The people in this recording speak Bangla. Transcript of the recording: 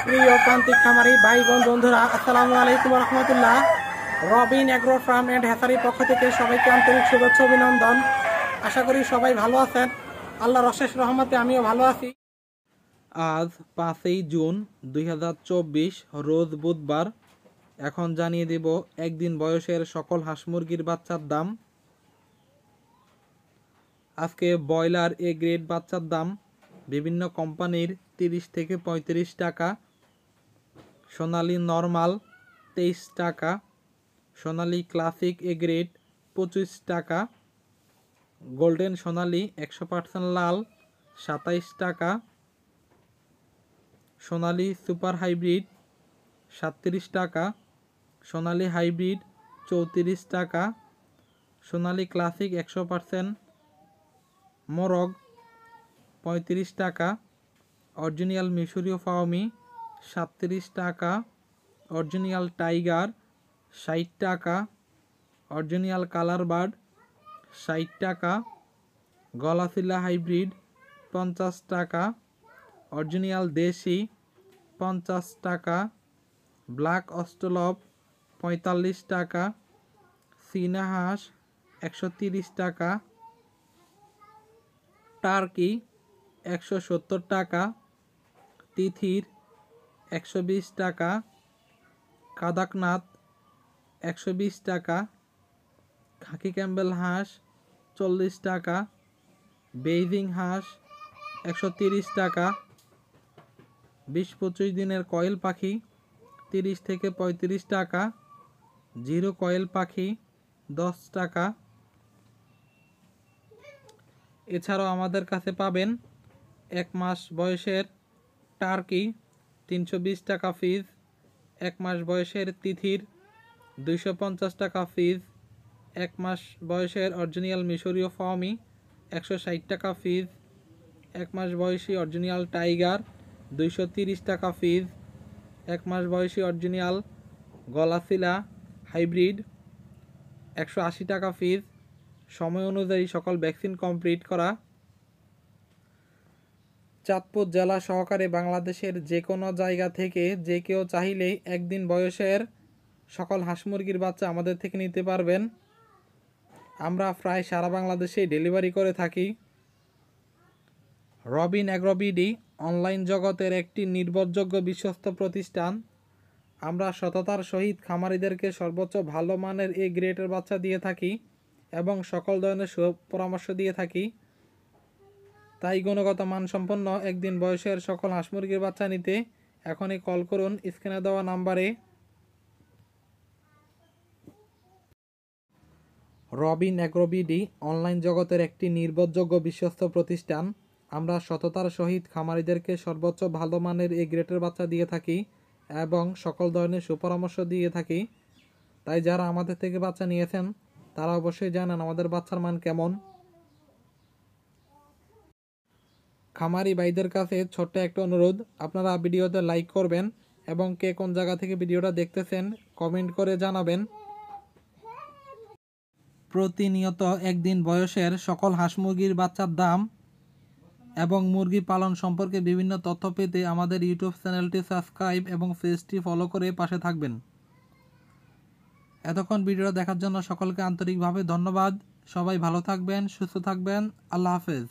প্রিয় প্রান্তিক খামারি ভাই বোন বন্ধুরা, আসসালামু আলাইকুম রহমতুল্লাহ। রবিন এগ্রো ফার্ম এন্ড হ্যাচারির পক্ষ থেকে সবাইকে আন্তরিক শুভেচ্ছা অভিনন্দন। আশা করি সবাই ভালো আছেন। আল্লাহর অশেষ রহমতে আমিও ভালো আছি। আজ 5ই জুন 2024 রোজ বুধবার। এখন জানিয়ে দেব একদিন বয়সের সকল হাঁস মুরগির বাচ্চার দাম। আজকে ব্রয়লার এ গ্রেড বাচ্চার দাম বিভিন্ন কোম্পানির 30 থেকে 35 টাকা, সোনালী নর্মাল 23 টাকা, সোনালী ক্লাসিক এ গ্রেড 25 টাকা, গোল্ডেন সোনালী 100% লাল 27 টাকা, সোনালী সুপার হাইব্রিড 37 টাকা, সোনালী হাইব্রিড 34 টাকা, সোনালী ক্লাসিক 100% মোরগ 35 টাকা, অরিজিনাল মিশরীয় ফাওমি 37 টাকা, অরিজিনাল টাইগার 60 টাকা, অরিজিনাল কালার বার্ড 60 টাকা, গলাচিলা হাইব্রিড 50 টাকা, অরিজিনাল দেশি 50 টাকা, ব্ল্যাক অস্ট্রেলপ 45 টাকা, চীনা হাঁস 130 টাকা, টার্কি 170 টাকা, তিথির 120 টাকা, কাদাকনাথ 120 টাকা, খাকি ক্যাম্বেল হাঁস 40 টাকা, বেইজিং হাঁস 130 টাকা, 20-25 দিনের কয়েল পাখি 30 থেকে 35 টাকা, জিরো কয়েল পাখি 10 টাকা। এছাড়াও আমাদের কাছে পাবেন 1 মাস বয়সের টার্কি 320 টাকা পিস, 1 মাস বয়সের তিথির 250 টাকা পিস, 1 মাস বয়সের অরিজিনাল মিশরীয় ফাওমি 160 টাকা পিস, 1 মাস বয়সী অরিজিনাল টাইগার 230 টাকা পিস, 1 মাস বয়সী অরিজিনাল গলাচিলা হাইব্রিড 180 টাকা পিস। সময় অনুযায়ী সকল ভ্যাকসিন কমপ্লিট করা। চাঁদপুর জেলা সহকারে বাংলাদেশের যে কোনো জায়গা থেকে যে কেউ চাইলেই একদিন বয়সের সকল হাঁস মুরগির বাচ্চা আমাদের থেকে নিতে পারবেন। আমরা প্রায় সারা বাংলাদেশে ডেলিভারি করে থাকি। রবিন এগ্রো বিডি অনলাইন জগতের একটি নির্ভরযোগ্য বিশ্বস্ত প্রতিষ্ঠান। আমরা সততার সহিত খামারিদেরকে সর্বোচ্চ ভালো মানের এ গ্রেডের বাচ্চা দিয়ে থাকি এবং সকল ধরনের সুপরামর্শ দিয়ে থাকি। তাই গুণগত মানসম্পন্ন একদিন বয়সের সকল হাঁস মুরগির বাচ্চা নিতে এখনই কল করুন স্ক্রিনে দেওয়া নাম্বারে। রবিন এগ্রো বিডি অনলাইন জগতের একটি নির্ভরযোগ্য বিশ্বস্ত প্রতিষ্ঠান। আমরা সততার সহিত খামারিদেরকে সর্বোচ্চ ভালো মানের এ গ্রেডের বাচ্চা দিয়ে থাকি এবং সকল ধরনের সুপরামর্শ দিয়ে থাকি। তাই যারা আমাদের থেকে বাচ্চা নিয়েছেন তারা অবশ্যই জানেন আমাদের বাচ্চার মান কেমন। খামারি ভাইদের কাছে ছোট্ট একটা অনুরোধ, আপনারা ভিডিওতে লাইক করবেন এবং কে কোন জায়গা থেকে ভিডিওটা দেখতেছেন কমেন্ট করে জানাবেন। প্রতিনিয়ত একদিন বয়সের সকল হাঁস মুরগির বাচ্চার দাম এবং মুরগি পালন সম্পর্কে বিভিন্ন তথ্য পেতে আমাদের ইউটিউব চ্যানেলটি সাবস্ক্রাইব এবং পেজটি ফলো করে পাশে থাকবেন। এতক্ষণ ভিডিওটা দেখার জন্য সকলকে আন্তরিকভাবে ধন্যবাদ। সবাই ভালো থাকবেন, সুস্থ থাকবেন। আল্লাহ হাফেজ।